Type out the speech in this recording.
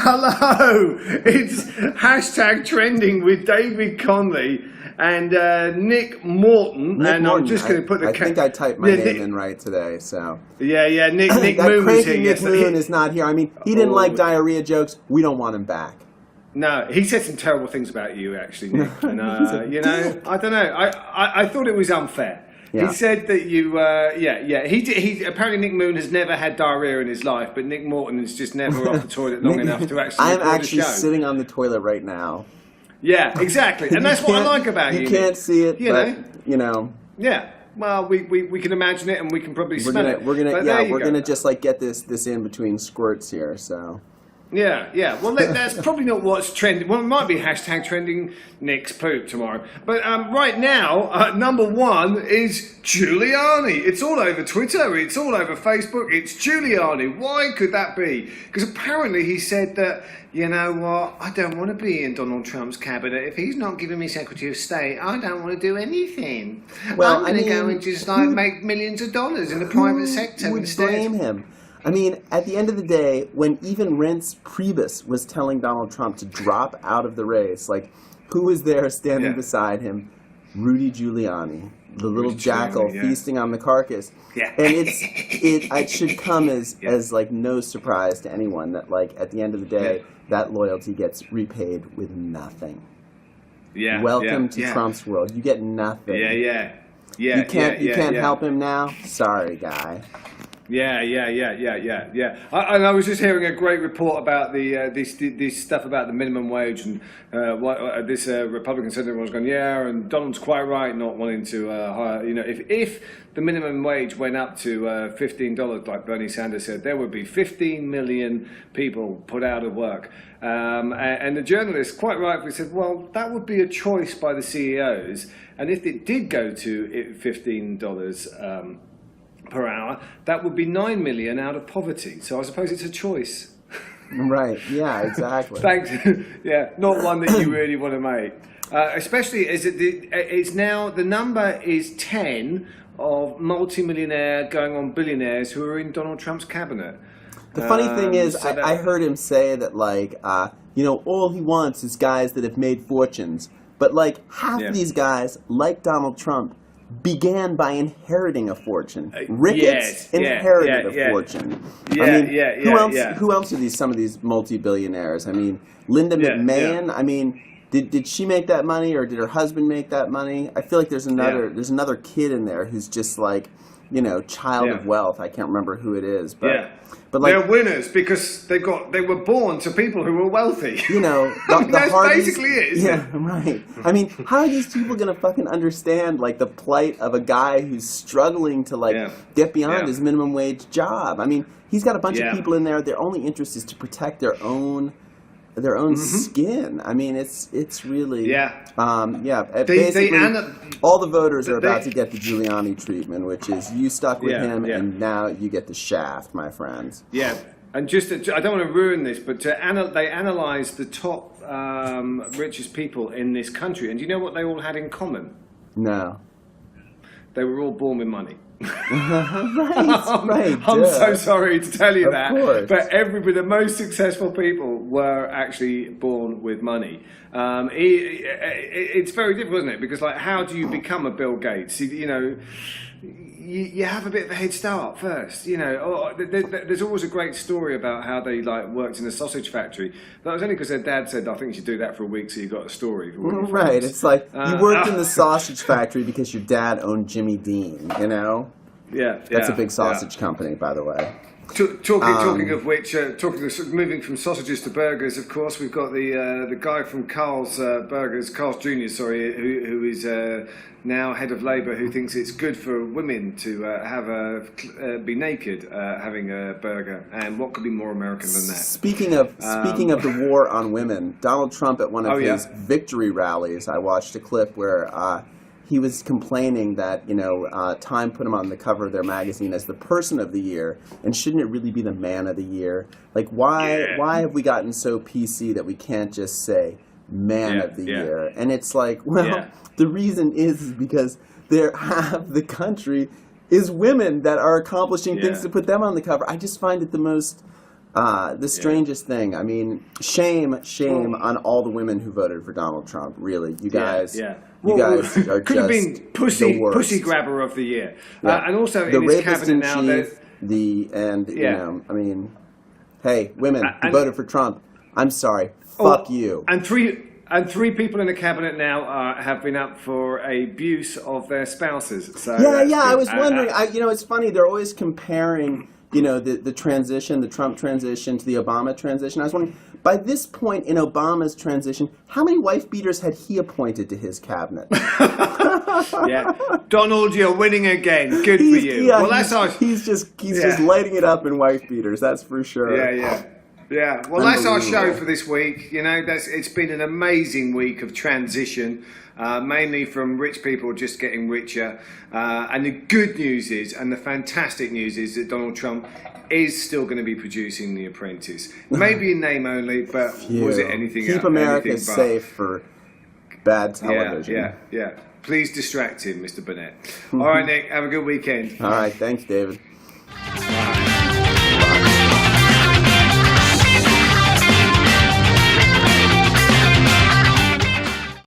Hello! It's hashtag trending with David Conley and Nick Morton. Nick and Morton. I'm just going to put the... I think I typed my name in right today, so... Yeah, Nick that Moon was here Nick yesterday. Moon is not here. I mean, he didn't like diarrhea jokes. We don't want him back. No, he said some terrible things about you, actually, Nick. And, you know, I don't know. I thought it was unfair. Yeah. He said that you, He apparently Nick Moon has never had diarrhea in his life, but Nick Morton is just never off the toilet long enough to actually. I'm record actually a show. sitting on the toilet right now. Yeah, exactly, and that's what I like about you. You can't see it, but you know. Yeah. Well, we can imagine it, and we can probably smell it. We're gonna just like get this in between squirts here, so. Yeah. Well, that's probably not what's trending. Well, it might be hashtag trending Nick's poop tomorrow. But right now, number one is Giuliani. It's all over Twitter. It's all over Facebook. It's Giuliani. Why could that be? Because apparently he said that, you know what, I don't want to be in Donald Trump's cabinet. If he's not giving me Secretary of State, I don't want to do anything. Well, I'm going to go and just make millions of dollars in the private sector instead. Blame him? I mean, at the end of the day, when even Reince Priebus was telling Donald Trump to drop out of the race, like, who was there standing beside him? Rudy Giuliani, the little jackal feasting on the carcass. Yeah. And it should come as like no surprise to anyone that, like, at the end of the day, that loyalty gets repaid with nothing. Yeah. Welcome to Trump's world. You get nothing. Yeah. You can't help him now? Sorry, guy. Yeah. I was just hearing a great report about the this stuff about the minimum wage, and what this Republican senator was going, and Donald's quite right not wanting to hire. You know, if the minimum wage went up to $15, like Bernie Sanders said, there would be 15 million people put out of work. And the journalist, quite rightly, said, well, that would be a choice by the CEOs, and if it did go to $15 per hour, that would be 9 million out of poverty. So I suppose it's a choice. Right. Yeah. Exactly. Thanks. Yeah. Not one that you really want to make. Especially as it's now the number is 10 of multimillionaire going on billionaires who are in Donald Trump's cabinet. The funny thing is, I heard him say that, like, all he wants is guys that have made fortunes. But, like, half of these guys, like Donald Trump, began by inheriting a fortune. Ricketts inherited a fortune. Who else are some of these multi-billionaires? I mean, Linda McMahon. I mean, did she make that money, or did her husband make that money? I feel like there's another kid in there who's just like, child of wealth. I can't remember who it is, but like, they're winners because they were born to people who were wealthy. That's basically it. Yeah, right. I mean, how are these people gonna fucking understand like the plight of a guy who's struggling to get beyond his minimum wage job? I mean, he's got a bunch of people in there. Their only interest is to protect their own skin. I mean, it's really basically all the voters are about to get the Giuliani treatment, which is you stuck with him and now you get the shaft, my friends. Yeah, and I don't want to ruin this, but they analysed the top richest people in this country, and do you know what they all had in common? No. They were all born with money. right. I'm so sorry to tell you that, course. But the most successful people were actually born with money. It's very difficult, isn't it? Because like, how do you become a Bill Gates? You have a bit of a head start first. There's always a great story about how they worked in a sausage factory. That was only because their dad said, "I think you should do that for a week, so you got a story." Right. It's like you worked in the sausage factory because your dad owned Jimmy Dean. Yeah. That's a big sausage company, by the way. Talking of which, moving from sausages to burgers, of course, we've got the guy from Carl's Burgers, Carl's Jr., who is now head of Labour, who thinks it's good for women to be naked having a burger, and what could be more American than that? Speaking of the war on women, Donald Trump at one of his victory rallies, I watched a clip where he was complaining that, Time put him on the cover of their magazine as the person of the year, and shouldn't it really be the man of the year? Like, why have we gotten so PC that we can't just say man of the year? And it's like, the reason is because half the country is women that are accomplishing things to put them on the cover. I just find it the most The strangest thing. I mean, shame on all the women who voted for Donald Trump. Really, you guys. You guys are could have just been pussy the worst. grabber of the year. Yeah. And also the in his rapist cabinet in now, chief, you know, I mean, hey, women who voted for Trump. I'm sorry. Fuck you. And three people in the cabinet now have been up for abuse of their spouses. So I was wondering. You know, it's funny. They're always comparing, you know, the transition, the Trump transition to the Obama transition. I was wondering, by this point in Obama's transition, how many wife beaters had he appointed to his cabinet? Donald, you're winning again. Good for you. Yeah, well, he's just lighting it up in wife beaters. That's for sure. Yeah. Well, that's our show for this week. You know, it's been an amazing week of transition, mainly from rich people just getting richer. And the good news is, and the fantastic news is, that Donald Trump is still going to be producing The Apprentice. Maybe in name only, but was it anything else? Keep America safe for bad television. Yeah. Please distract him, Mr. Burnett. All right, Nick, have a good weekend. All right, thanks, David.